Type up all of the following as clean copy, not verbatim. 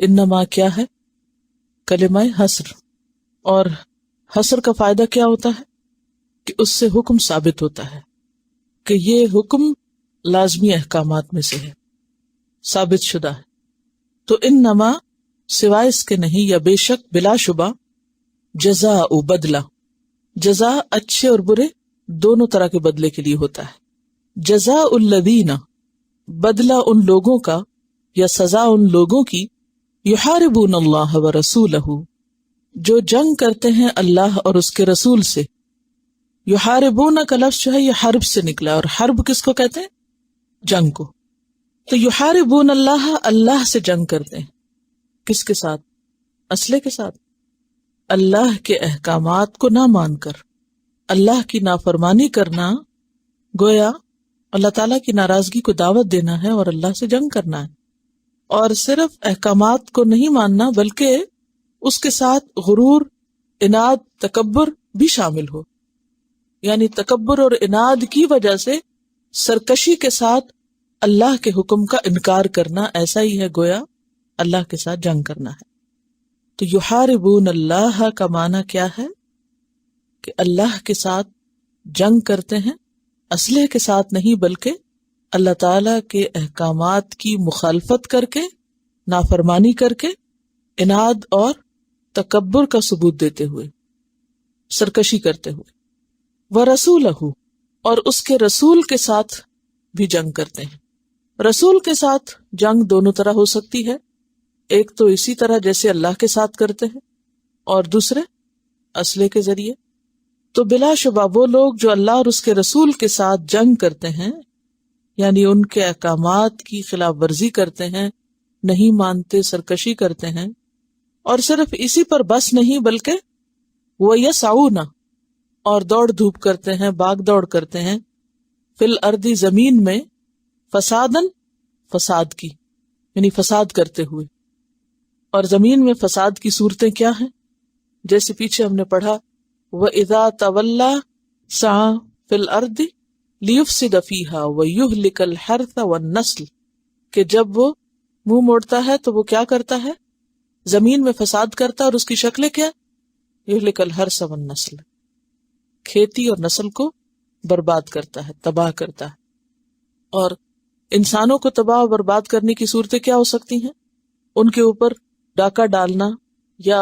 انما کیا ہے؟ کلمہ حصر. اور حصر کا فائدہ کیا ہوتا ہے؟ کہ اس سے حکم ثابت ہوتا ہے کہ یہ حکم لازمی احکامات میں سے ہے، ثابت شدہ ہے. تو انما سوائے اس کے نہیں، یا بے شک بلا شبہ، جزاء بدلہ، جزا اچھے اور برے دونوں طرح کے بدلے کے لیے ہوتا ہے. جزاء الذین، بدلہ ان لوگوں کا یا سزا ان لوگوں کی، یحاربون اللہ ورسولہ، جو جنگ کرتے ہیں اللہ اور اس کے رسول سے. یحاربون کا لفظ جو ہے یہ حرب سے نکلا، اور حرب کس کو کہتے ہیں؟ جنگ کو. تو یحاربون اللہ، اللہ سے جنگ کرتے ہیں. کس کے ساتھ؟ اسلحے کے ساتھ. اللہ کے احکامات کو نہ مان کر اللہ کی نافرمانی کرنا گویا اللہ تعالیٰ کی ناراضگی کو دعوت دینا ہے اور اللہ سے جنگ کرنا ہے. اور صرف احکامات کو نہیں ماننا بلکہ اس کے ساتھ غرور، اناد، تکبر بھی شامل ہو. یعنی تکبر اور اناد کی وجہ سے سرکشی کے ساتھ اللہ کے حکم کا انکار کرنا، ایسا ہی ہے گویا اللہ کے ساتھ جنگ کرنا ہے. تو یحاربون اللہ کا معنی کیا ہے؟ کہ اللہ کے ساتھ جنگ کرتے ہیں، اسلحے کے ساتھ نہیں بلکہ اللہ تعالی کے احکامات کی مخالفت کر کے، نافرمانی کر کے، اناد اور تکبر کا ثبوت دیتے ہوئے، سرکشی کرتے ہوئے. وَرَسُولَهُ، اور اس کے رسول کے ساتھ بھی جنگ کرتے ہیں. رسول کے ساتھ جنگ دونوں طرح ہو سکتی ہے، ایک تو اسی طرح جیسے اللہ کے ساتھ کرتے ہیں، اور دوسرے اسلحے کے ذریعے. تو بلا شبہ وہ لوگ جو اللہ اور اس کے رسول کے ساتھ جنگ کرتے ہیں، یعنی ان کے احکامات کی خلاف ورزی کرتے ہیں، نہیں مانتے، سرکشی کرتے ہیں، اور صرف اسی پر بس نہیں بلکہ وَيَسْعُونَ، اور دوڑ دھوپ کرتے ہیں، باغ دوڑ کرتے ہیں، فی الارض، زمین میں، فسادن، فساد کی، یعنی فساد کرتے ہوئے. اور زمین میں فساد کی صورتیں کیا ہیں؟ جیسے پیچھے ہم نے پڑھا وَإِذَا تَوَلَّى سَعَى فِي الْأَرْضِ لِيُفْسِدَ فِيهَا وَيُهْلِكَ الْحَرْثَ وَالنَّسْلَ، کہ جب وہ منہ موڑتا ہے تو وہ کیا کرتا ہے؟ زمین میں فساد کرتا ہے، اور اس کی شکلیں کیا؟ يُهْلِكَ الْحَرْثَ وَالنَّسْلَ، کھیتی اور نسل کو برباد کرتا ہے، تباہ کرتا ہے. اور انسانوں کو تباہ و برباد کرنے کی صورتیں کیا ہو سکتی ہیں؟ ان کے اوپر ڈاکہ ڈالنا یا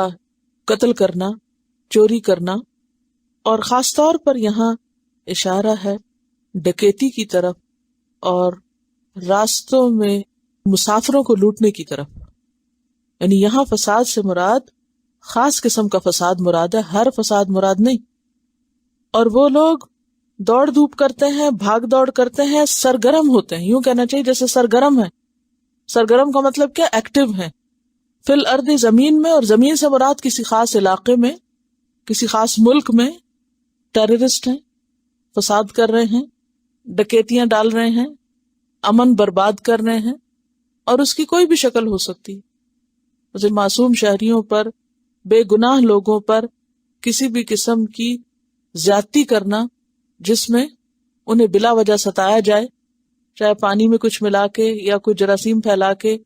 قتل کرنا، چوری کرنا، اور خاص طور پر یہاں اشارہ ہے ڈکیتی کی طرف اور راستوں میں مسافروں کو لوٹنے کی طرف. یعنی یہاں فساد سے مراد خاص قسم کا فساد مراد ہے، ہر فساد مراد نہیں. اور وہ لوگ دوڑ دھوپ کرتے ہیں، بھاگ دوڑ کرتے ہیں، سرگرم ہوتے ہیں، یوں کہنا چاہیے جیسے سرگرم ہے. سرگرم کا مطلب کیا؟ ایکٹیو ہیں. فی الارض، زمین میں، اور زمین سے مراد کسی خاص علاقے میں، کسی خاص ملک میں ٹیررسٹ ہیں، فساد کر رہے ہیں، ڈکیتیاں ڈال رہے ہیں، امن برباد کر رہے ہیں. اور اس کی کوئی بھی شکل ہو سکتی ہے، جیسے معصوم شہریوں پر، بے گناہ لوگوں پر کسی بھی قسم کی زیادتی کرنا جس میں انہیں بلا وجہ ستایا جائے، چاہے پانی میں کچھ ملا کے یا کوئی جراثیم پھیلا کے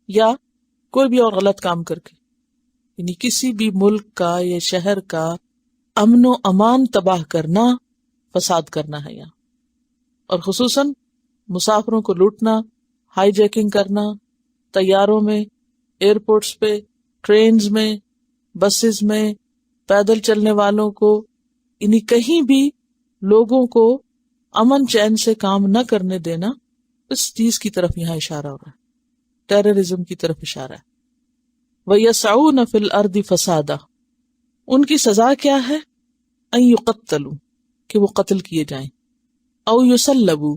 یا کوئی بھی اور غلط کام کر کے. یعنی کسی بھی ملک کا یا شہر کا امن و امان تباہ کرنا فساد کرنا ہے یہاں. اور خصوصاً مسافروں کو لوٹنا، ہائی جیکنگ کرنا، طیاروں میں، ایئرپورٹس پہ، ٹرینز میں، بسز میں، پیدل چلنے والوں کو، یعنی کہیں بھی لوگوں کو امن چین سے کام نہ کرنے دینا، اس چیز کی طرف یہاں اشارہ ہو رہا ہے، ٹیررزم کی طرف اشارہ ہے. وَيَسْعُونَ فِي الْأَرْضِ فَسَادًا، ان کی سزا کیا ہے؟ أَن يُقَتَّلُوا، کہ وہ قتل کیے جائیں، او يُسَلَّبُوا،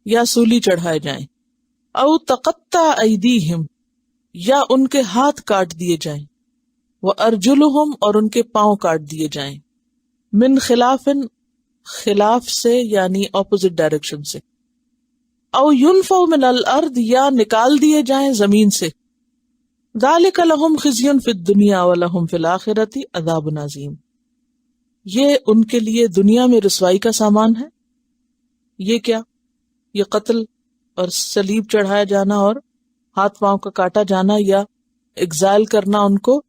یا سولی چڑھائے جائیں، او تقطع ایدیہم، یا ان کے ہاتھ کاٹ دیے جائیں، وارجلہم، اور ان کے پاؤں کاٹ دیے جائیں، من خلاف، خلاف سے یعنی اپوزٹ ڈائریکشن سے، او ينفوا من الارض، یا نکال دیے جائیں زمین سے. ذالک لہم خزی فی الدنیا ولہم فی الآخرۃ عذاب عظیم، یہ ان کے لیے دنیا میں رسوائی کا سامان ہے. یہ کیا؟ یہ قتل اور صلیب چڑھایا جانا اور ہاتھ پاؤں کا کاٹا جانا یا ایگزائل کرنا ان کو،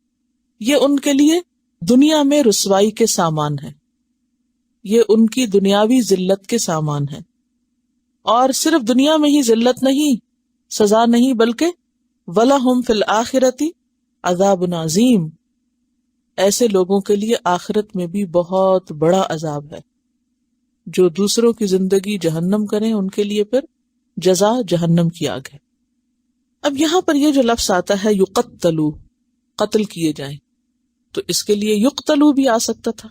یہ ان کے لیے دنیا میں رسوائی کے سامان ہے، یہ ان کی دنیاوی ذلت کے سامان ہے، اور صرف دنیا میں ہی ذلت نہیں، سزا نہیں، بلکہ وَلَهُمْ فِي الْآخِرَةِ عَذَابٌ عَظِيمٌ، ایسے لوگوں کے لیے آخرت میں بھی بہت بڑا عذاب ہے۔ جو دوسروں کی زندگی جہنم کریں ان کے لیے پھر جزا جہنم کی آگ ہے۔ اب یہاں پر یہ جو لفظ آتا ہے یقتلوا، قتل کیے جائیں، تو اس کے لیے یقتلوا بھی آ سکتا تھا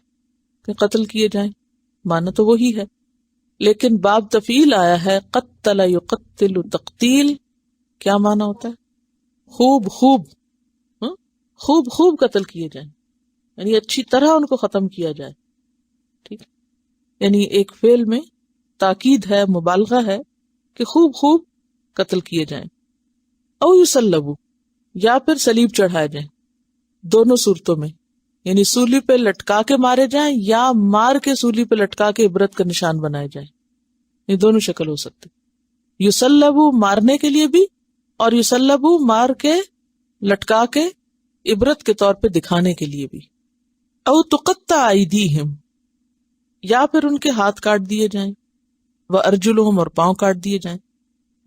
کہ قتل کیے جائیں، معنی تو وہی ہے، لیکن باب تفعیل آیا ہے، قتل یقتل تقتیل، کیا معنی ہوتا ہے؟ خوب خوب، خوب خوب قتل کیے جائیں، یعنی اچھی طرح ان کو ختم کیا جائے، ٹھیک، یعنی ایک فعل میں تاکید ہے، مبالغہ ہے کہ خوب خوب قتل کیے جائیں۔ او یصلبوا، یا پھر صلیب چڑھائے جائیں، دونوں صورتوں میں، یعنی سولی پہ لٹکا کے مارے جائیں یا مار کے سولی پہ لٹکا کے عبرت کا نشان بنائے جائیں، یہ دونوں شکل ہو سکتی، یصلبوا مارنے کے لیے بھی، اور یصلبوا مار کے لٹکا کے عبرت کے طور پہ دکھانے کے لیے بھی۔ او تقطع ایدیہم، یا پھر ان کے ہاتھ کاٹ دیے جائیں، وارجلہم، اور پاؤں کاٹ دیے جائیں،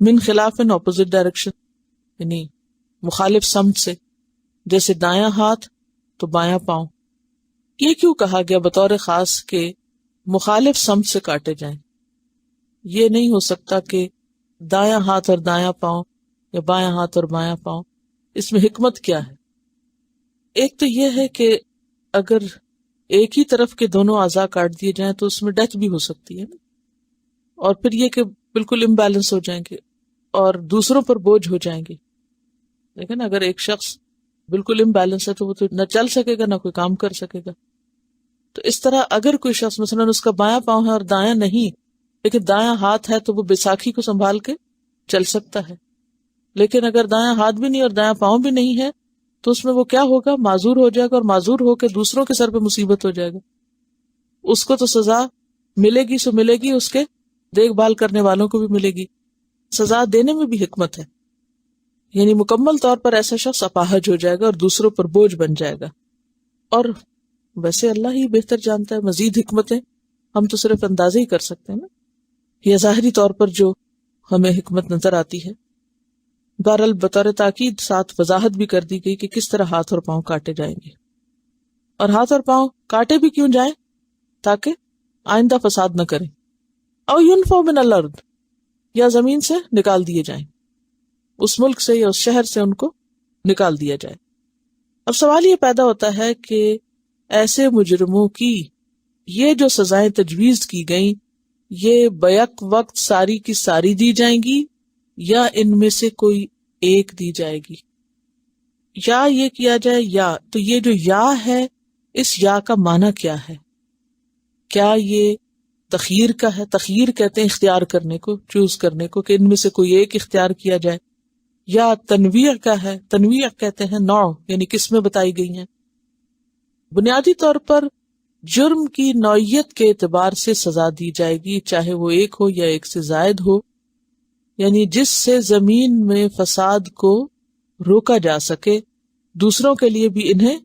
من خلاف، اپوزٹ ڈائریکشن، یعنی مخالف سمت سے، جیسے دایاں ہاتھ تو بایاں پاؤں۔ یہ کیوں کہا گیا بطور خاص کہ مخالف سمت سے کاٹے جائیں؟ یہ نہیں ہو سکتا کہ دایاں ہاتھ اور دایاں پاؤں یا بایاں ہاتھ اور بایاں پاؤں، اس میں حکمت کیا ہے؟ ایک تو یہ ہے کہ اگر ایک ہی طرف کے دونوں اعضاء کاٹ دیے جائیں تو اس میں ڈیتھ بھی ہو سکتی ہے نا، اور پھر یہ کہ بالکل امبیلنس ہو جائیں گے اور دوسروں پر بوجھ ہو جائیں گے۔ لیکن اگر ایک شخص بالکل امبیلنس ہے تو وہ تو نہ چل سکے گا نہ کوئی کام کر سکے گا۔ تو اس طرح اگر کوئی شخص مثلا اس کا بایاں پاؤں ہے اور دایاں نہیں، لیکن دایاں ہاتھ ہے، تو وہ بیساکھی کو سنبھال کے چل سکتا ہے، لیکن اگر دایاں ہاتھ بھی نہیں اور دایاں پاؤں بھی نہیں ہے تو اس میں وہ کیا ہوگا؟ معذور ہو جائے گا، اور معذور ہو کے دوسروں کے سر پہ مصیبت ہو جائے گا۔ اس کو تو سزا ملے گی سو ملے گی، اس کے دیکھ بھال کرنے والوں کو بھی ملے گی۔ سزا دینے میں بھی حکمت ہے، یعنی مکمل طور پر ایسا شخص اپاہج ہو جائے گا اور دوسروں پر بوجھ بن جائے گا۔ اور ویسے اللہ ہی بہتر جانتا ہے مزید حکمتیں، ہم تو صرف اندازے ہی کر سکتے ہیں نا، یہ ظاہری طور پر جو ہمیں حکمت نظر آتی ہے۔ بہرحال بطور تاکید ساتھ وضاحت بھی کر دی گئی کہ کس طرح ہاتھ اور پاؤں کاٹے جائیں گے، اور ہاتھ اور پاؤں کاٹے بھی کیوں جائیں؟ تاکہ آئندہ فساد نہ کریں۔ او ينفوا من الارض، یا زمین سے نکال دیے جائیں، اس ملک سے یا اس شہر سے ان کو نکال دیا جائے۔ اب سوال یہ پیدا ہوتا ہے کہ ایسے مجرموں کی یہ جو سزائیں تجویز کی گئیں، یہ بیک وقت ساری کی ساری دی جائیں گی یا ان میں سے کوئی ایک دی جائے گی، یا یہ کیا جائے یا؟ تو یہ جو یا ہے، اس یا کا معنی کیا ہے؟ کیا یہ تخییر کا ہے؟ تخییر کہتے ہیں اختیار کرنے کو، چوز کرنے کو، کہ ان میں سے کوئی ایک اختیار کیا جائے، یا تنویع کا ہے؟ تنویع کہتے ہیں نوع، یعنی قسمیں بتائی گئی ہیں۔ بنیادی طور پر جرم کی نوعیت کے اعتبار سے سزا دی جائے گی، چاہے وہ ایک ہو یا ایک سے زائد ہو، یعنی جس سے زمین میں فساد کو روکا جا سکے، دوسروں کے لیے بھی انہیں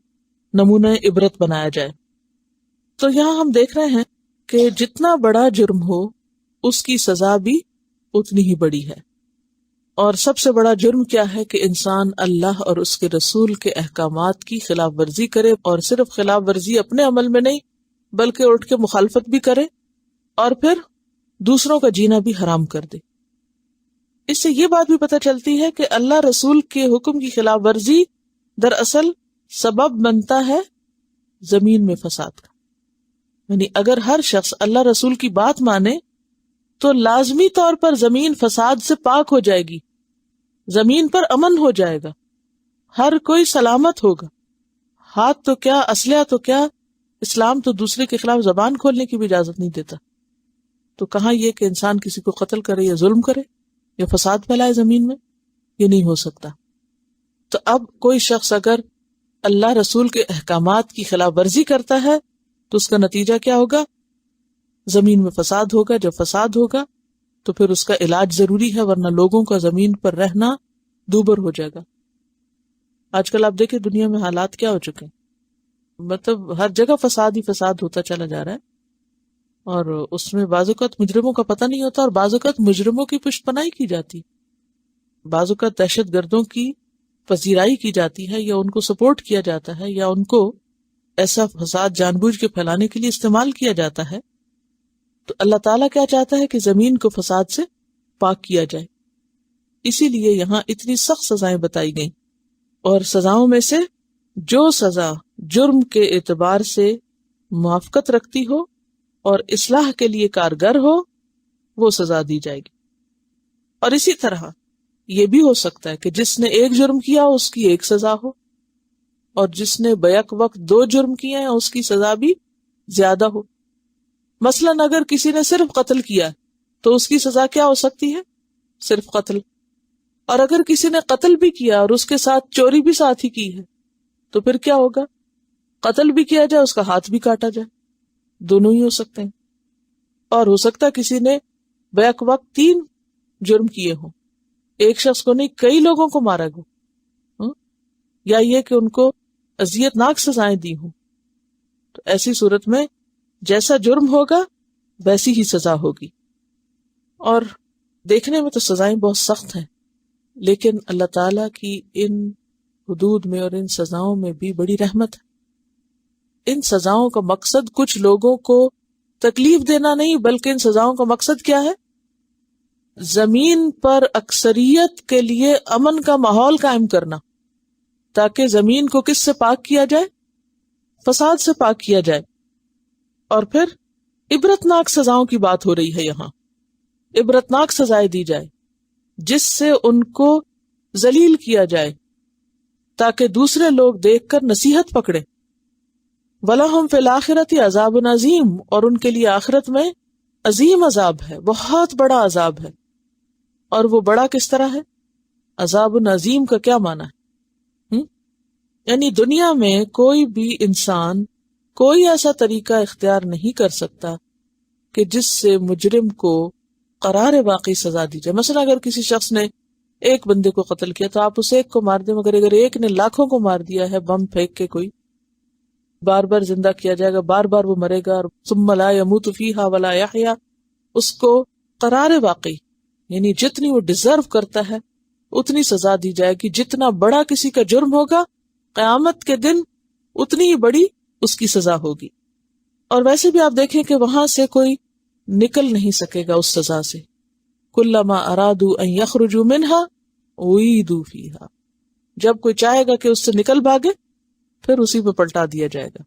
نمونہ عبرت بنایا جائے۔ تو یہاں ہم دیکھ رہے ہیں کہ جتنا بڑا جرم ہو اس کی سزا بھی اتنی ہی بڑی ہے۔ اور سب سے بڑا جرم کیا ہے؟ کہ انسان اللہ اور اس کے رسول کے احکامات کی خلاف ورزی کرے، اور صرف خلاف ورزی اپنے عمل میں نہیں بلکہ اٹھ کے مخالفت بھی کرے، اور پھر دوسروں کا جینا بھی حرام کر دے۔ اس سے یہ بات بھی پتہ چلتی ہے کہ اللہ رسول کے حکم کی خلاف ورزی دراصل سبب بنتا ہے زمین میں فساد کا، یعنی اگر ہر شخص اللہ رسول کی بات مانے تو لازمی طور پر زمین فساد سے پاک ہو جائے گی، زمین پر امن ہو جائے گا، ہر کوئی سلامت ہوگا۔ ہاتھ تو کیا، اسلحہ تو کیا، اسلام تو دوسرے کے خلاف زبان کھولنے کی بھی اجازت نہیں دیتا۔ تو کہاں یہ کہ انسان کسی کو قتل کرے یا ظلم کرے یا فساد پھیلائے زمین میں؟ یہ نہیں ہو سکتا۔ تو اب کوئی شخص اگر اللہ رسول کے احکامات کی خلاف ورزی کرتا ہے تو اس کا نتیجہ کیا ہوگا؟ زمین میں فساد ہوگا۔ جب فساد ہوگا تو پھر اس کا علاج ضروری ہے، ورنہ لوگوں کا زمین پر رہنا دوبر ہو جائے گا۔ آج کل آپ دیکھیں دنیا میں حالات کیا ہو چکے ہیں، مطلب ہر جگہ فساد ہی فساد ہوتا چلا جا رہا ہے، اور اس میں بعض اوقات مجرموں کا پتہ نہیں ہوتا، اور بعض اوقات مجرموں کی پشت پناہی کی جاتی، بعض اوقات دہشت گردوں کی پذیرائی کی جاتی ہے، یا ان کو سپورٹ کیا جاتا ہے، یا ان کو ایسا فساد جان بوجھ کے پھیلانے کے لیے استعمال کیا جاتا ہے۔ تو اللہ تعالیٰ کیا چاہتا ہے کہ زمین کو فساد سے پاک کیا جائے، اسی لیے یہاں اتنی سخت سزائیں بتائی گئیں، اور سزاؤں میں سے جو سزا جرم کے اعتبار سے موافقت رکھتی ہو اور اصلاح کے لیے کارگر ہو وہ سزا دی جائے گی۔ اور اسی طرح یہ بھی ہو سکتا ہے کہ جس نے ایک جرم کیا اس کی ایک سزا ہو، اور جس نے بیک وقت 2 جرم کیے ہیں اس کی سزا بھی زیادہ ہو۔ مثلاً اگر کسی نے صرف قتل کیا تو اس کی سزا کیا ہو سکتی ہے؟ صرف قتل۔ اور اگر کسی نے قتل بھی کیا اور اس کے ساتھ چوری بھی ساتھ ہی کی ہے تو پھر کیا ہوگا؟ قتل بھی کیا جائے، اس کا ہاتھ بھی کاٹا جائے، دونوں ہی ہو سکتے ہیں۔ اور ہو سکتا ہے کسی نے بیک وقت 3 جرم کیے ہوں، ایک شخص کو نہیں کئی لوگوں کو مارا گو، یا یہ کہ ان کو اذیت ناک سزائیں دی ہوں، تو ایسی صورت میں جیسا جرم ہوگا ویسی ہی سزا ہوگی۔ اور دیکھنے میں تو سزائیں بہت سخت ہیں، لیکن اللہ تعالیٰ کی ان حدود میں اور ان سزاؤں میں بھی بڑی رحمت ہے۔ ان سزاؤں کا مقصد کچھ لوگوں کو تکلیف دینا نہیں، بلکہ ان سزاؤں کا مقصد کیا ہے؟ زمین پر اکثریت کے لیے امن کا ماحول قائم کرنا، تاکہ زمین کو کس سے پاک کیا جائے؟ فساد سے پاک کیا جائے۔ اور پھر عبرتناک سزاؤں کی بات ہو رہی ہے یہاں، عبرتناک سزائیں دی جائے جس سے ان کو ذلیل کیا جائے، تاکہ دوسرے لوگ دیکھ کر نصیحت پکڑے۔ وَلَهُمْ فِي الْآخِرَةِ عَذَابٌ عَظِيمٌ، اور ان کے لیے آخرت میں عظیم عذاب ہے، بہت بڑا عذاب ہے۔ اور وہ بڑا کس طرح ہے؟ عذاب عظیم کا کیا معنی ہے؟ یعنی دنیا میں کوئی بھی انسان کوئی ایسا طریقہ اختیار نہیں کر سکتا کہ جس سے مجرم کو قرار واقعی سزا دی جائے۔ مثلا اگر کسی شخص نے ایک بندے کو قتل کیا تو آپ اسے ایک کو مار دیں، مگر اگر ایک نے لاکھوں کو مار دیا ہے بم پھینک کے، کوئی بار بار زندہ کیا جائے گا، بار بار وہ مرے گا، اور ثم لا يموت فیہا ولا یحیا، اس کو قرار واقعی یعنی جتنی وہ ڈیزرو کرتا ہے اتنی سزا دی جائے گی۔ جتنا بڑا کسی کا جرم ہوگا قیامت کے دن اتنی ہی بڑی اس کی سزا ہوگی۔ اور ویسے بھی آپ دیکھیں کہ وہاں سے کوئی نکل نہیں سکے گا اس سزا سے۔ کلما ارادوا ان یخرجوا منہا اعیدوا فیہا، جب کوئی چاہے گا کہ اس سے نکل بھاگے پھر اسی پہ پلٹا دیا جائے گا۔